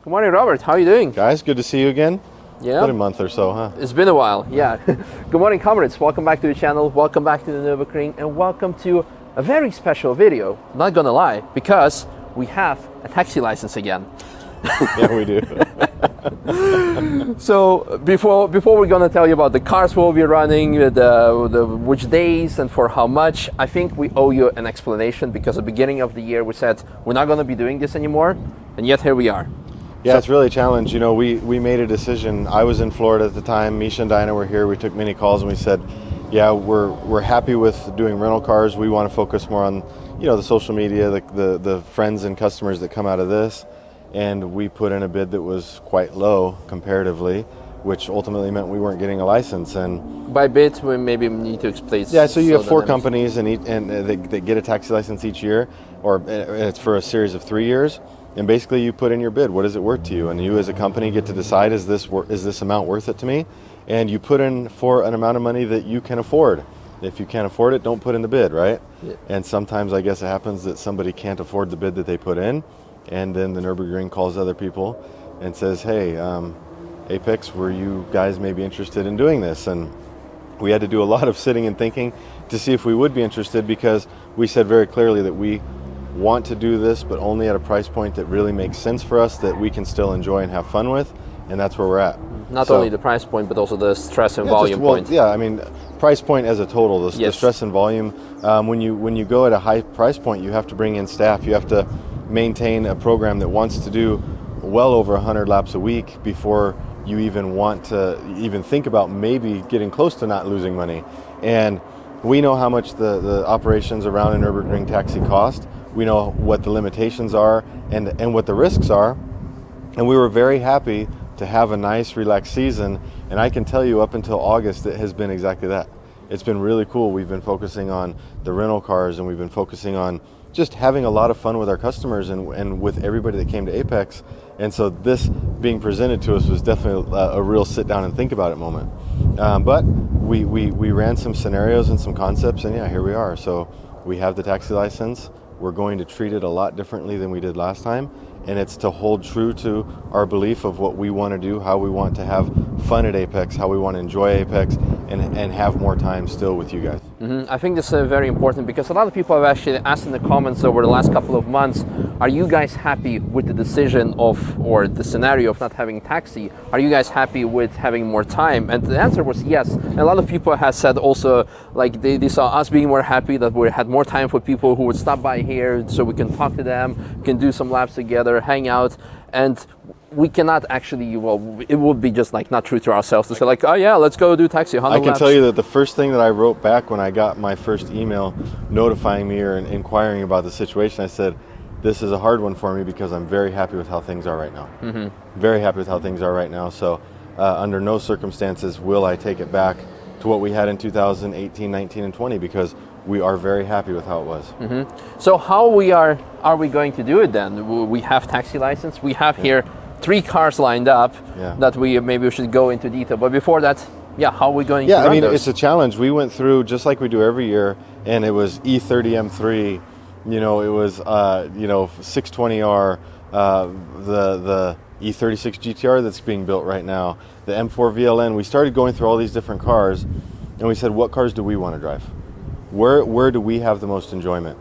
Good morning, Robert. How are you doing? Guys, good to see you again. Yeah. Been a month or so, huh? It's been a while, yeah. Good morning, comrades. Welcome back to the channel. Welcome back to the Nürburgring, and welcome to a very special video. Not gonna lie, because we have a taxi license again. Yeah, we do. So before we're gonna tell you about the cars we'll be running, which days and for how much, I think we owe you an explanation, because at the beginning of the year we said we're not gonna be doing this anymore, and yet here we are. Yeah, it's really a challenge. You know, we made a decision. I was in Florida at the time. Misha and Dinah were here. We took many calls and we said, yeah, we're happy with doing rental cars. We want to focus more on, you know, the social media, the friends and customers that come out of this. And we put in a bid that was quite low comparatively, which ultimately meant we weren't getting a license. And by bid, we maybe need to explain. Yeah, so you have 4 companies and they get a taxi license each year, or it's for a series of 3 years. And basically you put in your bid, what is it worth to you? And you as a company get to decide, is this amount worth it to me? And you put in for an amount of money that you can afford. If you can't afford it, don't put in the bid, right? Yeah. And sometimes I guess it happens that somebody can't afford the bid that they put in, and then the Nürburgring calls other people and says, hey, Apex, were you guys maybe interested in doing this? And we had to do a lot of sitting and thinking to see if we would be interested, because we said very clearly that we want to do this, but only at a price point that really makes sense for us, that we can still enjoy and have fun with, and that's where we're at. Not only the price point, but also the stress and volume point. Yeah, I mean, price point as a total, the stress and volume. When you go at a high price point, you have to bring in staff. You have to maintain a program that wants to do well over 100 laps a week before you even want to even think about maybe getting close to not losing money. And we know how much the operations around a Nürburgring taxi cost. We know what the limitations are and what the risks are. And we were very happy to have a nice, relaxed season. And I can tell you, up until August, it has been exactly that. It's been really cool. We've been focusing on the rental cars, and we've been focusing on just having a lot of fun with our customers and with everybody that came to Apex. And so this being presented to us was definitely a real sit down and think about it moment. But we ran some scenarios and some concepts, and yeah, here we are. So we have the taxi license. We're going to treat it a lot differently than we did last time. And it's to hold true to our belief of what we want to do, how we want to have fun at Apex, how we want to enjoy Apex, and have more time still with you guys. I think this is very important, because a lot of people have actually asked in the comments over the last couple of months, are you guys happy with the decision of, or the scenario of not having taxi? Are you guys happy with having more time? And the answer was yes. And a lot of people have said also, like they saw us being more happy that we had more time for people who would stop by here, so we can talk to them, can do some laps together, hang out. And we cannot actually, well, it would be just like not true to ourselves to say like, oh yeah, let's go do taxi 100 laps. I can tell you that the first thing that I wrote back when I got my first email notifying me or inquiring about the situation, I said, this is a hard one for me because I'm very happy with how things are right now. Very happy with how things are right now. So under no circumstances will I take it back to what we had in 2018, 19, and 20, because we are very happy with how it was. So how are we going to do it then? We have taxi license. We have here 3 cars lined up that maybe we should go into detail. But before that, how are we going to run those? It's a challenge. We went through just like we do every year, and it was E30 M3. You know, it was 620R, the E36 GTR that's being built right now, the M4 VLN. We started going through all these different cars, and we said, what cars do we want to drive? Where do we have the most enjoyment?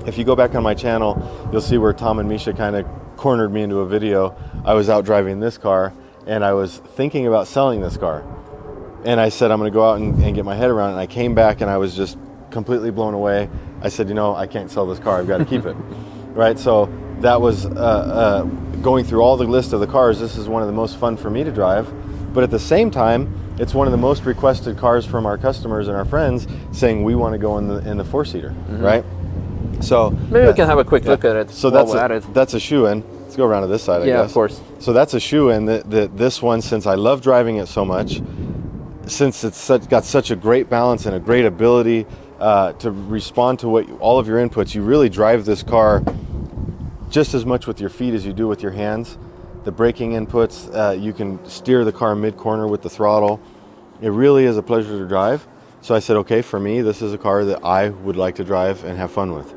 If you go back on my channel, you'll see where Tom and Misha kind of cornered me into a video. I was out driving this car, and I was thinking about selling this car. And I said, I'm going to go out and get my head around it. And I came back, and I was just completely blown away. I said, you know, I can't sell this car. I've got to keep it. Right? So that was going through all the list of the cars. This is one of the most fun for me to drive. But at the same time, it's one of the most requested cars from our customers and our friends saying we want to go in the 4-seater, right? So maybe we can have a quick look at it. So that's a shoe-in. Let's go around to this side, I guess. Yeah, of course. So that's a shoe-in. That this one, since I love driving it so much, since it's got such a great balance and a great ability to respond to all of your inputs, you really drive this car just as much with your feet as you do with your hands. The braking inputs, you can steer the car mid-corner with the throttle. It really is a pleasure to drive. So I said, okay, for me, this is a car that I would like to drive and have fun with.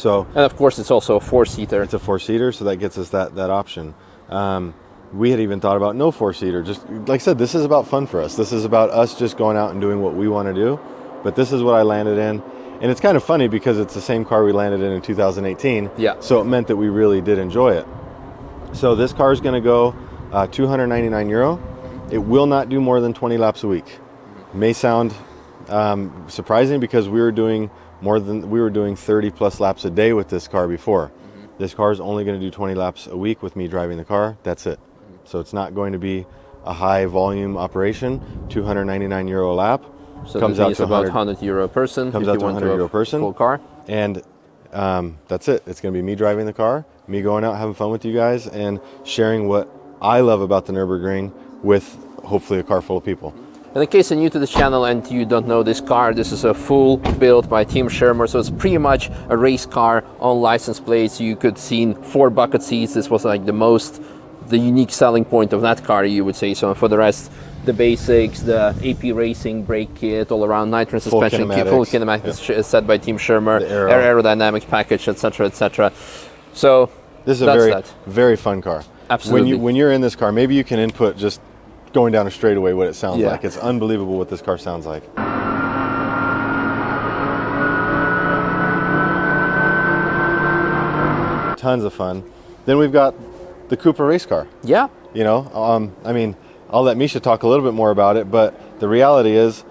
So, and of course, it's also a 4-seater. It's a 4-seater, so that gets us that option. We had even thought about no 4-seater. Just like I said, this is about fun for us. This is about us just going out and doing what we want to do. But this is what I landed in. And it's kind of funny because it's the same car we landed in 2018. Yeah. So it meant that we really did enjoy it. So this car is going to go 299 euro. It will not do more than 20 laps a week. May sound surprising because we were doing 30 plus laps a day with this car before. This car is only going to do 20 laps a week with me driving the car. That's it. So it's not going to be a high volume operation. 299 euro a lap. So comes out to about 100 euro a person. Comes out to 100 euro a person. Full car. And that's it. It's going to be me driving the car, me going out having fun with you guys, and sharing what I love about the Nürburgring with hopefully a car full of people. And in case you're new to this channel and you don't know this car, this is a full build by Team Schirmer, so it's pretty much a race car on license plates. You could see 4 bucket seats. This was like the unique selling point of that car, you would say. So for the rest, the basics, the AP Racing brake kit, all around nitrogen suspension, full kinematics set by Team Schirmer, air aerodynamics package, etc., etc. So this is a very fun car. Absolutely. When you're in this car, maybe you can input just going down a straightaway what it sounds like. It's unbelievable what this car sounds like. Tons of fun. Then we've got the Cupra Racecar. Yeah. You know, I mean, I'll let Misha talk a little bit more about it, but the reality is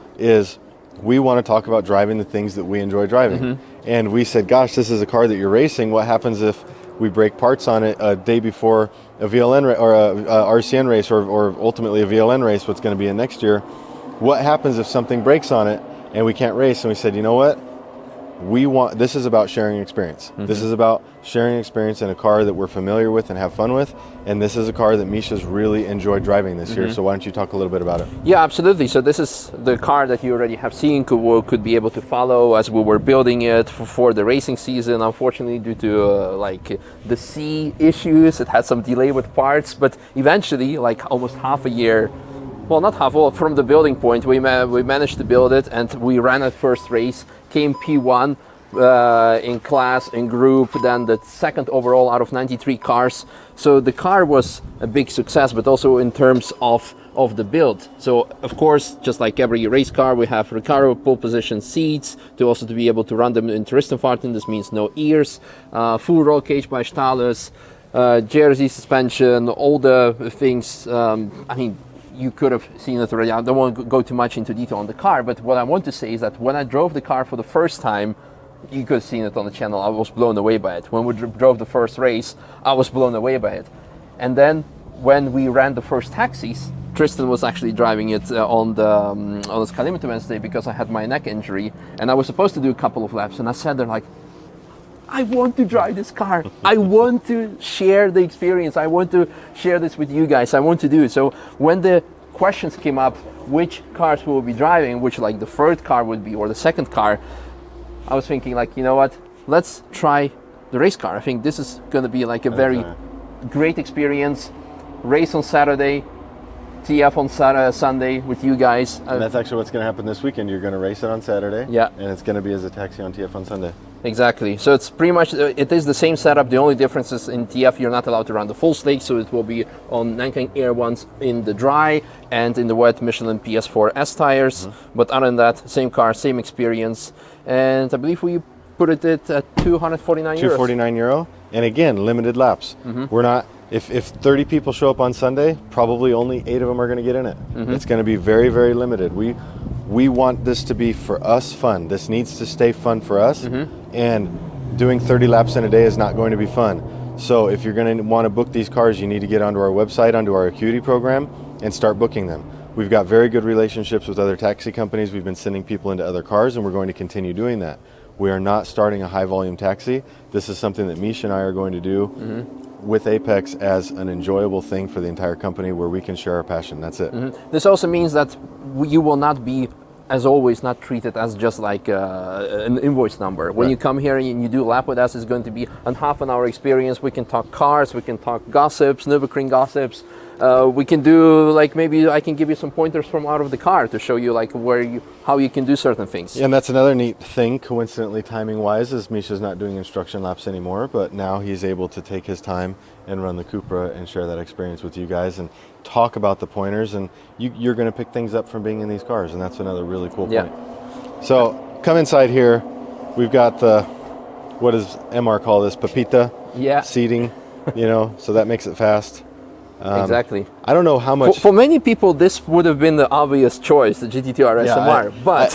we want to talk about driving the things that we enjoy driving. And we said, gosh, this is a car that you're racing. What happens if we break parts on it a day before a VLN or a RCN race, or ultimately a VLN race, what's going to be in next year? What happens if something breaks on it and we can't race? And we said, you know what? This is about sharing experience. This is about sharing experience in a car that we're familiar with and have fun with. And this is a car that Misha's really enjoyed driving this year. So why don't you talk a little bit about it? Yeah, absolutely. So this is the car that you already have seen, could be able to follow as we were building it for the racing season. Unfortunately, due to the sea issues, it had some delay with parts, but eventually, like almost half a year, well, not half, well, from the building point, we managed to build it, and we ran a first race, came P1 in class, in group, then the second overall out of 93 cars. So the car was a big success, but also in terms of the build. So of course, just like every race car, we have Recaro pole position seats to be able to run them in Touristenfahrten. This means no ears, full roll cage by Stahlus, JRZ suspension, all the things. I mean, you could have seen it already. I don't want to go too much into detail on the car, but what I want to say is that when I drove the car for the first time, you could have seen it on the channel, I was blown away by it. When we drove the first race, I was blown away by it. And then when we ran the first taxis, Tristan was actually driving it on the Scalimeter Wednesday because I had my neck injury, and I was supposed to do a couple of laps, and I sat there like, I want to drive this car. I want to share the experience. I want to share this with you guys. I want to do it. So when the questions came up, which cars we will be driving, which like the third car would be, or the second car, I was thinking like, you know what, let's try the race car. I think this is going to be like a very great experience. Race on Saturday, TF on Sunday with you guys. And that's actually what's going to happen this weekend. You're going to race it on Saturday. Yeah. And it's going to be as a taxi on TF on Sunday. Exactly. So it's pretty much, it is the same setup. The only difference is in TF you're not allowed to run the full slate, so it will be on Nankang Air ones in the dry and in the wet Michelin PS4 S tires. But other than that, same car, same experience. And I believe we put it at 249 euros. 249 euro. And again, limited laps. We're not, if 30 people show up on Sunday, probably only 8 of them are going to get in it. It's going to be very, very limited. We want this to be, for us, fun. This needs to stay fun for us. And doing 30 laps in a day is not going to be fun. So if you're going to want to book these cars, you need to get onto our website, onto our Acuity program, and start booking them. We've got very good relationships with other taxi companies. We've been sending people into other cars, and we're going to continue doing that. We are not starting a high-volume taxi. This is something that Misha and I are going to do with Apex as an enjoyable thing for the entire company where we can share our passion. That's it. This also means that you will not be, as always, not treated as just like an invoice number. When you come here and you do a lap with us, it's going to be a half an hour experience. We can talk cars, we can talk gossips, Nürburgring gossips, we can do like, maybe I can give you some pointers from out of the car to show you like how you can do certain things. Yeah, and that's another neat thing, coincidentally, timing-wise, is Misha's not doing instruction laps anymore, but now he's able to take his time and run the Cupra and share that experience with you guys and talk about the pointers, and you're going to pick things up from being in these cars, and that's another really cool point. So come inside here. We've got the, what does MR call this, Pepita seating, you know, so that makes it fast. Exactly. I don't know how much... For many people, this would have been the obvious choice, the GT2 RS MR, but...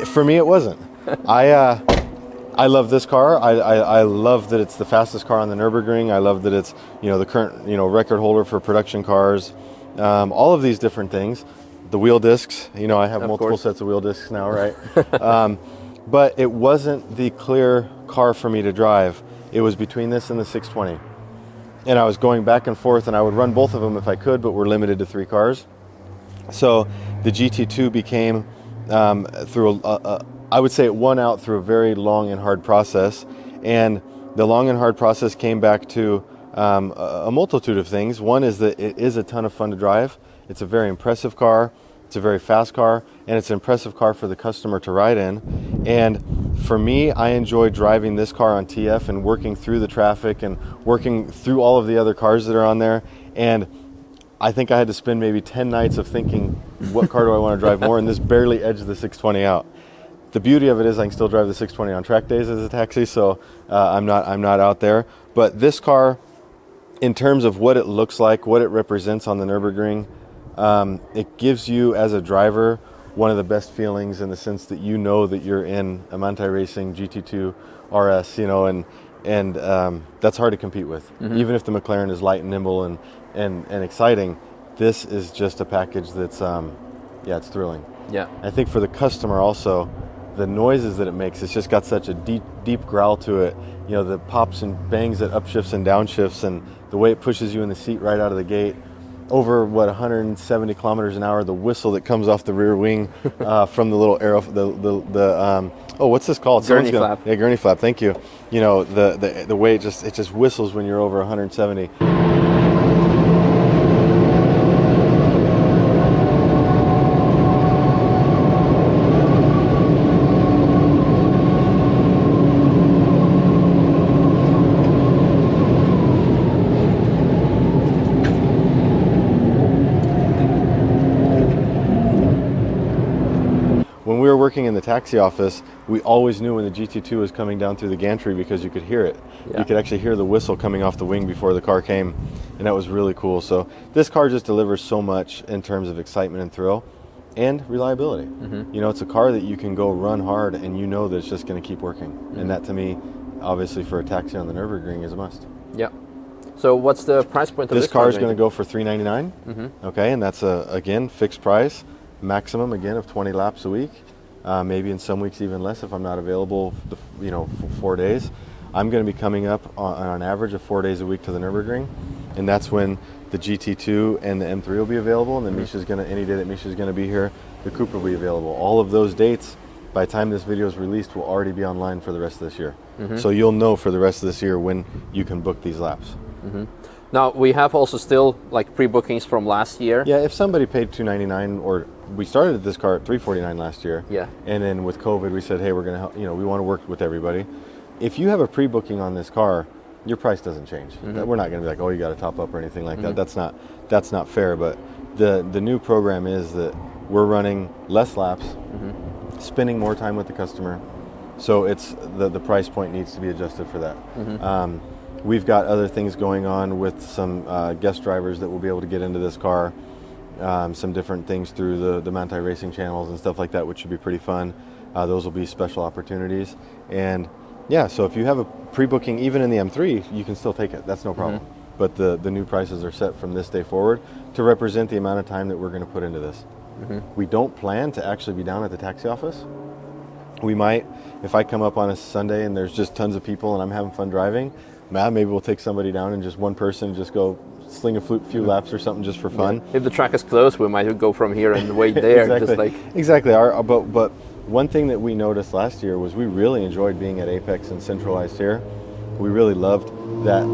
for me, it wasn't. I love this car. I love that it's the fastest car on the Nürburgring. I love that it's, you know, the current, you know, record holder for production cars. All of these different things. The wheel discs, you know, I have multiple sets of wheel discs now, right? But it wasn't the clear car for me to drive. It was between this and the 620. And I was going back and forth, and I would run both of them if I could, but we're limited to 3 cars. So the GT2 became, through I would say it won out through a very long and hard process. And the long and hard process came back to a multitude of things. One is that it is a ton of fun to drive. It's a very impressive car. It's a very fast car, and it's an impressive car for the customer to ride in. And for me, I enjoy driving this car on TF and working through the traffic and working through all of the other cars that are on there. And I think I had to spend maybe 10 nights of thinking, what car do I want to drive more? And this barely edged the 620 out. The beauty of it is I can still drive the 620 on track days as a taxi, so I'm not out there. But this car, in terms of what it looks like, what it represents on the Nürburgring, it gives you as a driver one of the best feelings in the sense that you know that you're in a Manthey-Racing GT2 RS, you know, and that's hard to compete with. Even if the McLaren is light and nimble and exciting, this is just a package that's, it's thrilling. Yeah. I think for the customer also, the noises that it makes, it's just got such a deep growl to it. You know, the pops and bangs at upshifts and downshifts, and the way it pushes you in the seat right out of the gate. Over 170 kilometers an hour, the whistle that comes off the rear wing from the little arrow, what's this called? Gurney flap. Yeah, gurney flap. Thank you. You know, the way it just whistles when you're over 170. When we were working in the taxi office, we always knew when the GT2 was coming down through the gantry because you could hear it. Yeah. You could actually hear the whistle coming off the wing before the car came, and that was really cool. So this car just delivers so much in terms of excitement and thrill and reliability. You know, it's a car that you can go run hard and you know that it's just going to keep working. And that, to me, obviously for a taxi on the Nürburgring, is a must. Yeah. So what's the price point of this car? This car is going to go for $399. Okay, and that's again, fixed price. Maximum again of 20 laps a week, maybe in some weeks even less if I'm not available, for 4 days. I'm going to be coming up on an average of 4 days a week to the Nürburgring, and that's when the GT2 and the M3 will be available. And then any day that Misha's going to be here, the Cupra will be available. All of those dates, by the time this video is released, will already be online for the rest of this year. So you'll know for the rest of this year when you can book these laps. Now we have also still like pre-bookings from last year. Yeah, if somebody paid $299, or we started this car at $349 last year. Yeah. And then with COVID, we said, hey, we're going to help. You know, we want to work with everybody. If you have a pre-booking on this car, your price doesn't change. We're not going to be like, oh, you got to top up or anything like that. That's not fair. But the new program is that we're running less laps, spending more time with the customer. So it's the price point needs to be adjusted for that. We've got other things going on with some guest drivers that will be able to get into this car, some different things through the Manthey-Racing channels and stuff like that, which should be pretty fun. Those will be special opportunities. And yeah, so if you have a pre-booking, even in the M3, you can still take it. That's no problem. But the new prices are set from this day forward to represent the amount of time that we're going to put into this. We don't plan to actually be down at the taxi office. We might, if I come up on a Sunday and there's just tons of people and I'm having fun driving, maybe we'll take somebody down and just one person just go sling a few laps or something just for fun. If the track is closed, we might go from here and wait there. Exactly. But one thing that we noticed last year was we really enjoyed being at Apex and centralized here. We really loved that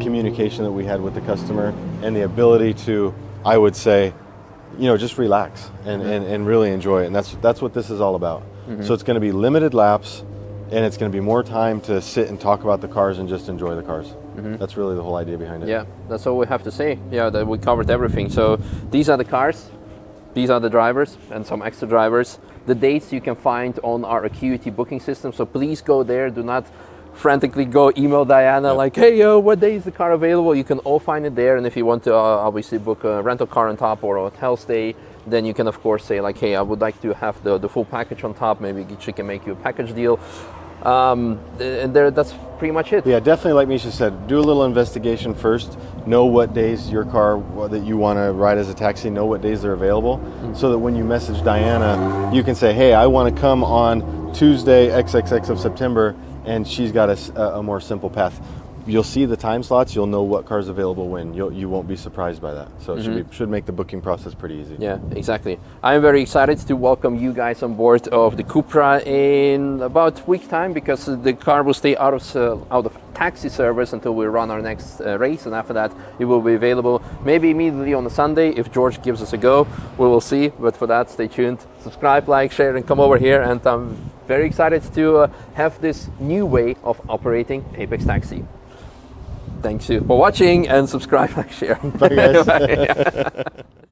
communication that we had with the customer and the ability to, I would say, just relax and really enjoy it. And that's what this is all about. So it's going to be limited laps, and it's going to be more time to sit and talk about the cars and just enjoy the cars. That's really the whole idea behind it. Yeah, that's all we have to say. Yeah, that we covered everything. So these are the cars, these are the drivers, and some extra drivers. The dates you can find on our Acuity booking system. So please go there. Do not frantically go email Diana like, hey, what day is the car available? You can all find it there. And if you want to obviously book a rental car on top or a hotel stay, then you can of course say like, hey, I would like to have the full package on top. Maybe she can make you a package deal. And that's pretty much it. Yeah, definitely, like Misha said, do a little investigation first. Know what days your car that you want to ride as a taxi, know what days they're available, so that when you message Diana, you can say, hey, I want to come on Tuesday XXX of September, and she's got a more simple path. You'll see the time slots, you'll know what car's available when. You won't be surprised by that. So it should make the booking process pretty easy. Yeah, exactly. I'm very excited to welcome you guys on board of the Cupra in about a week time, because the car will stay out of taxi service until we run our next race, and after that it will be available maybe immediately on a Sunday if George gives us a go. We will see, but for that, stay tuned. Subscribe, like, share, and come over here, and I'm very excited to have this new way of operating Apex Taxi. Thanks for watching, and subscribe, like, share. Bye, guys.